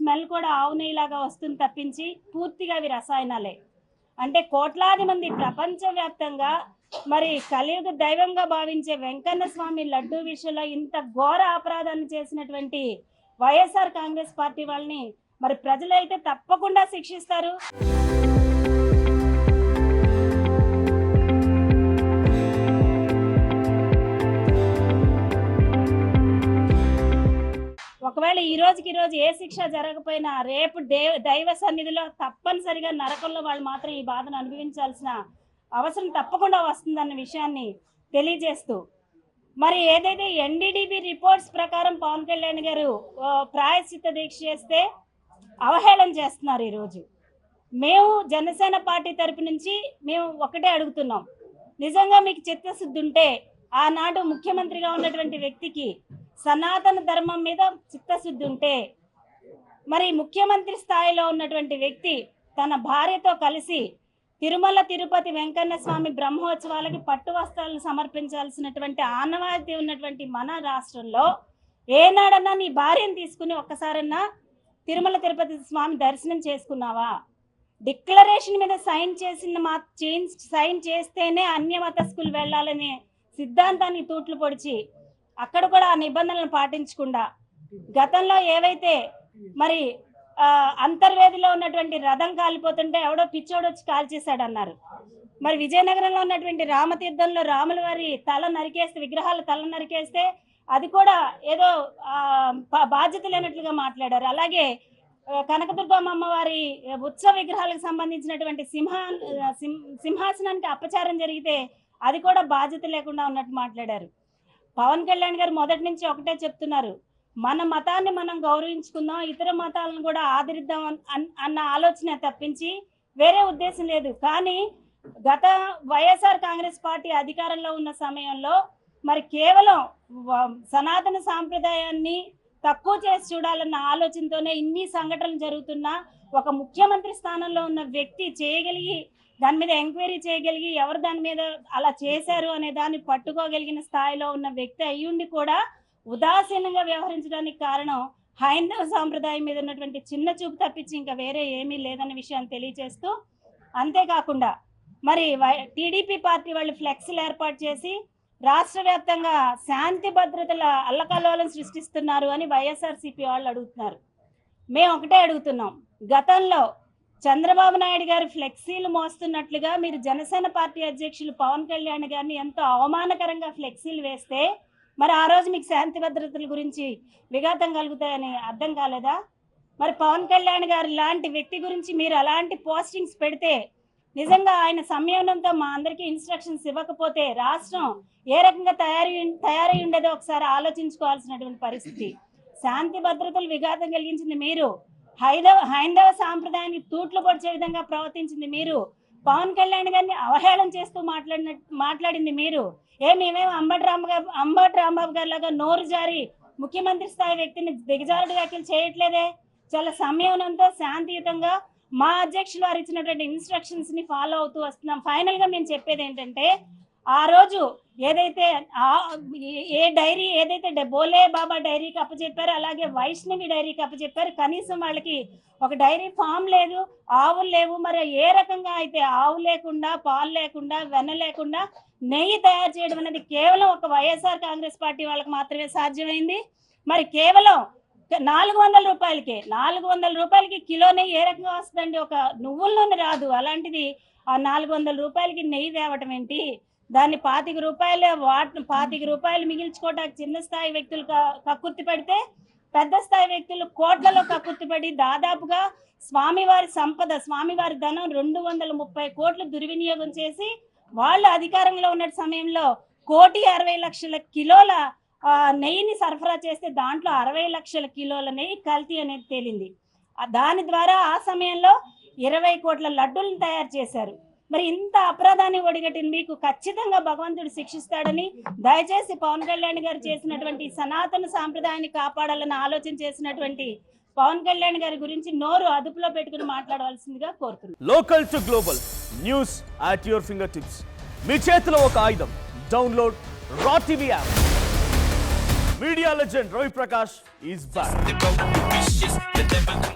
Smell కూడా ఆవు నెయ్యిలాగా వస్తుంది తప్పించి పూర్తిగా అవి రసాయనాలే. అంటే కోట్లాది మంది ప్రపంచవ్యాప్తంగా మరి కలియుగ దైవంగా భావించే వెంకన్న స్వామి లడ్డూ విషయంలో ఇంత ఘోర అపరాధాన్ని చేసినటువంటి వైఎస్ఆర్ కాంగ్రెస్ పార్టీ వాళ్ళని మరి ప్రజలైతే తప్పకుండా శిక్షిస్తారు. ఒకవేళ ఈ రోజుకి ఏ శిక్ష జరగకపోయినా రేపు దైవ సన్నిధిలో తప్పనిసరిగా నరకంలో వాళ్ళు మాత్రం ఈ బాధను అనుభవించాల్సిన అవసరం తప్పకుండా వస్తుందన్న విషయాన్ని తెలియజేస్తూ మరి ఏదైతే ఎన్డీడీబీ రిపోర్ట్స్ ప్రకారం పవన్ కళ్యాణ్ గారు ప్రాయశ్చిత్త దీక్ష చేస్తే అవహేళన చేస్తున్నారు. ఈరోజు మేము జనసేన పార్టీ తరపు నుంచి మేము ఒకటే అడుగుతున్నాం, నిజంగా మీకు చిత్తశుద్ధి ఉంటే ఆనాడు ముఖ్యమంత్రిగా ఉన్నటువంటి వ్యక్తికి సనాతన ధర్మం మీద చిత్తశుద్ధి ఉంటే మరి ముఖ్యమంత్రి స్థాయిలో ఉన్నటువంటి వ్యక్తి తన భార్యతో కలిసి తిరుమల తిరుపతి వెంకన్న స్వామి బ్రహ్మోత్సవాలకి పట్టు వస్త్రాలను సమర్పించాల్సినటువంటి ఆనవాయితీ ఉన్నటువంటి మన రాష్ట్రంలో ఏనాడన్నా నీ భార్యను తీసుకుని ఒక్కసారన్నా తిరుమల తిరుపతి స్వామి దర్శనం చేసుకున్నావా? డిక్లరేషన్ మీద సైన్ చేస్తేనే అన్యమతస్కులు వెళ్ళాలనే సిద్ధాంతాన్ని తూట్లు పొడిచి అక్కడ కూడా ఆ నిబంధనలను పాటించకుండా గతంలో ఏవైతే మరి అంతర్వేదిలో ఉన్నటువంటి రథం కాలిపోతుంటే ఎవడో పిచ్చోడు వచ్చి కాల్చేశాడు అన్నారు. మరి విజయనగరంలో ఉన్నటువంటి రామతీర్థంలో రాముల వారి తల నరికేస్తే, విగ్రహాల తల నరికేస్తే అది కూడా ఏదో బాధ్యత లేనట్లుగా మాట్లాడారు. అలాగే కనకదుర్గమ్మ అమ్మవారి ఉత్సవ విగ్రహాలకు సంబంధించినటువంటి సింహాసనానికి అపచారం జరిగితే అది కూడా బాధ్యత లేకుండా ఉన్నట్టు మాట్లాడారు. పవన్ కళ్యాణ్ గారు మొదటి నుంచి ఒకటే చెప్తున్నారు, మన మతాన్ని మనం గౌరవించుకుందాం, ఇతర మతాలను కూడా ఆదరిద్దాం అన్న ఆలోచన తప్పించి వేరే ఉద్దేశం లేదు. కానీ గత వైఎస్ఆర్ కాంగ్రెస్ పార్టీ అధికారంలో ఉన్న సమయంలో మరి కేవలం సనాతన సాంప్రదాయాన్ని తక్కువ చేసి చూడాలన్న ఆలోచనతోనే ఇన్ని సంఘటనలు జరుగుతున్నా ఒక ముఖ్యమంత్రి స్థానంలో ఉన్న వ్యక్తి చేయగలిగి దాని మీద ఎంక్వైరీ చేయగలిగి ఎవరు దాని మీద అలా చేశారు అనే దాన్ని పట్టుకోగలిగిన స్థాయిలో ఉన్న వ్యక్తి అయ్యుండి కూడా ఉదాసీనంగా వ్యవహరించడానికి కారణం హైందవ సాంప్రదాయం మీద ఉన్నటువంటి చిన్న చూపు తప్పించి ఇంకా వేరే ఏమీ లేదన్న విషయాన్ని తెలియజేస్తూ, అంతేకాకుండా మరి టీడీపీ పార్టీ వాళ్ళు ఫ్లెక్స్లు ఏర్పాటు చేసి రాష్ట్ర వ్యాప్తంగా శాంతి భద్రతల అల్లకల్లోలం సృష్టిస్తున్నారు అని వైఎస్ఆర్సీపీ వాళ్ళు అడుగుతున్నారు. మేము ఒకటే అడుగుతున్నాం, గతంలో చంద్రబాబు నాయుడు గారు ఫ్లెక్సీలు మోస్తున్నట్లుగా మీరు జనసేన పార్టీ అధ్యక్షులు పవన్ కళ్యాణ్ గారిని ఎంతో అవమానకరంగా ఫ్లెక్సీలు వేస్తే మరి ఆ రోజు మీకు శాంతి భద్రతల గురించి విఘాతం కలుగుతాయని అర్థం కాలేదా? మరి పవన్ కళ్యాణ్ గారు లాంటి వ్యక్తి గురించి మీరు అలాంటి పోస్టింగ్స్ పెడితే నిజంగా ఆయన సంయమనంతో మా అందరికీ ఇన్స్ట్రక్షన్స్ ఇవ్వకపోతే రాష్ట్రం ఏ రకంగా తయారై ఉండేదో ఒకసారి ఆలోచించుకోవాల్సినటువంటి పరిస్థితి. శాంతి భద్రతలు విఘాతం కలిగించింది మీరు, హైందవ సాంప్రదాయాన్ని తూట్లు పొడిచే విధంగా ప్రవర్తించింది మీరు, పవన్ కళ్యాణ్ గారిని అవహేళన చేస్తూ మాట్లాడింది మీరు. మేమేమో అంబటి రాంబాబు గారి లాగా నోరు జారి ముఖ్యమంత్రి స్థాయి వ్యక్తిని దిగజారుడు వ్యాఖ్యలు చేయట్లేదే. చాలా సంయమనంతో శాంతియుతంగా మా అధ్యక్షులు వారు ఇచ్చినటువంటి ఇన్స్ట్రక్షన్స్ ని ఫాలో అవుతూ వస్తున్నాం. ఫైనల్ గా మేము చెప్పేది ఏంటంటే, ఆ రోజు ఏదైతే డైరీ ఏదైతే బోలే బాబా డైరీకి అప్పచెప్పారో అలాగే వైష్ణవి డైరీకి అప్పచెప్పారు. కనీసం వాళ్ళకి ఒక డైరీ ఫామ్ లేదు, ఆవులు లేవు. మరి ఏ రకంగా అయితే ఆవు లేకుండా, పాలు లేకుండా, వెన్న లేకుండా నెయ్యి తయారు చేయడం అనేది కేవలం ఒక వైఎస్ఆర్ కాంగ్రెస్ పార్టీ వాళ్ళకి మాత్రమే సాధ్యమైంది. మరి కేవలం 400 రూపాయలకి కిలో నెయ్యి ఏ రకంగా వస్తుందండి? ఒక నువ్వుల నూనె రాదు. అలాంటిది ఆ 400 రూపాయలకి నెయ్యి తేవటం ఏంటి? దాన్ని 25 రూపాయలు మిగిల్చుకోవడానికి చిన్న స్థాయి వ్యక్తులు కక్కుర్తి పెడితే పెద్ద స్థాయి వ్యక్తులు కోట్లలో కక్కుర్తి పడి దాదాపుగా స్వామివారి సంపద, స్వామివారి ధనం 230 కోట్లు దుర్వినియోగం చేసి వాళ్ళు అధికారంలో ఉన్న సమయంలో 1,60,00,000 కిలోల నెయ్యిని సరఫరా చేస్తే దాంట్లో 60 లక్షల కిలోల నెయ్యి కల్తీ అనేది తేలింది. దాని ద్వారా ఆ సమయంలో 20 కోట్ల లడ్డూలను తయారు చేశారు. మరి ఇంత అపరాధాన్ని ఒడిగట్టిన మీకు ఖచ్చితంగా భగవంతుడు శిక్షిస్తాడని, దయచేసి పవన్ కళ్యాణ్ గారు చేసినటువంటి సనాతన సాంప్రదాయాన్ని కాపాడాలని ఆలోచన చేసినటువంటి పవన్ కళ్యాణ్ గారి గురించి నోరు అదుపులో పెట్టుకుని మాట్లాడవలసిందిగా కోరుతున్నాను. Local to global news at your finger tips. మీ చేతిలో ఒక ఆయుధం. Download raw TV app. Media legend Ravi Prakash is back. wishes.